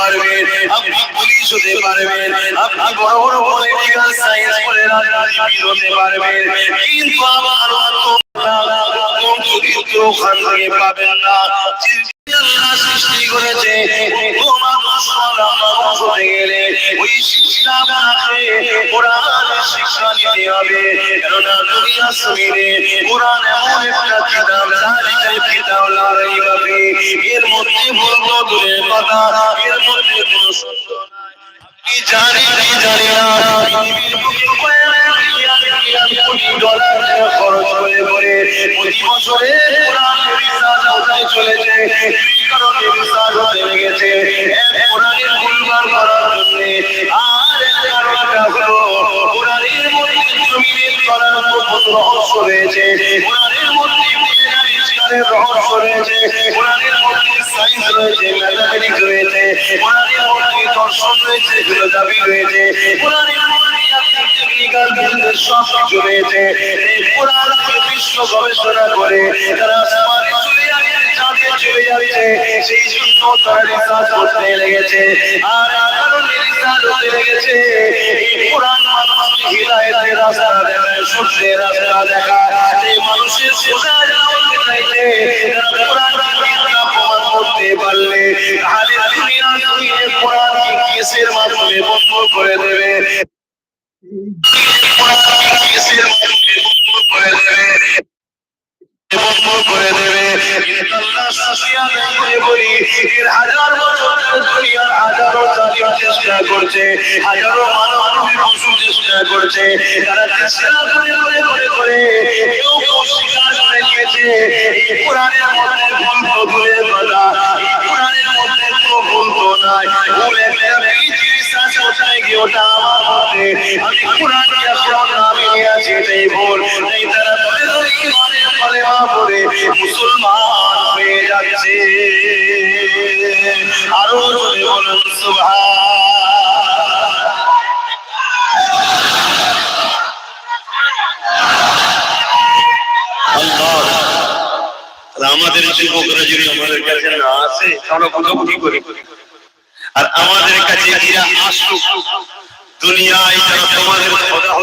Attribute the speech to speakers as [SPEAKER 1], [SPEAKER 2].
[SPEAKER 1] পারবেন, আপনি পুলিশ হতে পারবেন, আপনি বড় বড় পলিটিক্যাল সায়েন্স পড়ে রাজনীতিবিদ হতে পারবেন, কিন্তু আমার চরিত্র ওখান থেকে পাবেন না। আল্লাহ সৃষ্টি করেছে ওই শিক্ষা কোরআনের শিক্ষা নিতে হবে, কেননা দুনিয়া জমিনে কোরআন এমন একটা কিতাব, জালিকাল কিতাব লা রাইবা ফীহি, এর মধ্যে ভুল দূরের কথা, এর মধ্যে কোনো সত্য নাই। আপনি জানি না পৃথিবীর বুকে কোটি ডলার খরচ করে প্রতি বছরে কোরআনের রিসার্চ কোথায় চলেছে, এই কারণে রিসার্চ হতে লেগেছে কোরআনের ভুলভাল করার জন্য। আর কারণটা হলো কোরআনের মধ্যে জমিনের করার মতো রহস্য রয়েছে, কোরআনের মধ্যে রহস্য রয়েছে, কোরআনের মধ্যে সায়েন্স রয়েছে, ম্যাথমেটিক্স রয়েছে, কোরআনের মধ্যে দর্শন রয়েছে, ফিলোসফি রয়েছে, কোরআনের মধ্যে টেকনিক্যাল বিজনেস সব কিছু রয়েছে। এই কোরআনকে বিশ্ব গবেষণা করে তারা আসমানে চলে যাচ্ছে, চাঁদে চলে যাচ্ছে, সেই জন্য তারা রিসার্চ করতে লেগেছে। আর কারণে রিসার্চ হতে লেগেছে এই কোরআন মানুষকে হিদায়াতের রাস্তা দেখায়, সত্যের রাস্তা দেখায়। এই মানুষের সোজা যাওয়ার চাইতে তারা কোরআনকে প্রমাণ করতে পারলে তাহলে দুনিয়া কোরআনকে কেসের মাধ্যমে বন্ধ করে দেবে, বন্ধ করে দেবে। কিন্তু আল্লাহ সাথে বলি এর হাজার বছর দুনিয়ার হাজারো জালিম চেষ্টা করছে, হাজারো মানব ধ্বংস চেষ্টা করছে, তারা চেষ্টা করে কেউ স্বীকার করে নিয়েছে এই কোরআনের মধ্যে ভুল তো দূরের কথা, এই কোরআনের মধ্যে কোনো ভুল তো নাই, ভুল একটা জিনিস আছে, ওটাই কি ওটা আমার মধ্যে, আমি কোরআনকে আসলাম নামে নিয়ে আছি, এটাই ভুল। তাই তারা ধরে ধরে ইমানের কালেমা পড়ে মুসলমান হয়ে যাচ্ছে। আরো জোরে বলুন সুবহানাল্লাহ। আমাদের যুবকরা যদি আমাদের কাছে না আসে আমরা বুঝাবুঝি করি, আর আমাদের কাছে এরা আসুক, দুনিয়ায় যারা তোমাদের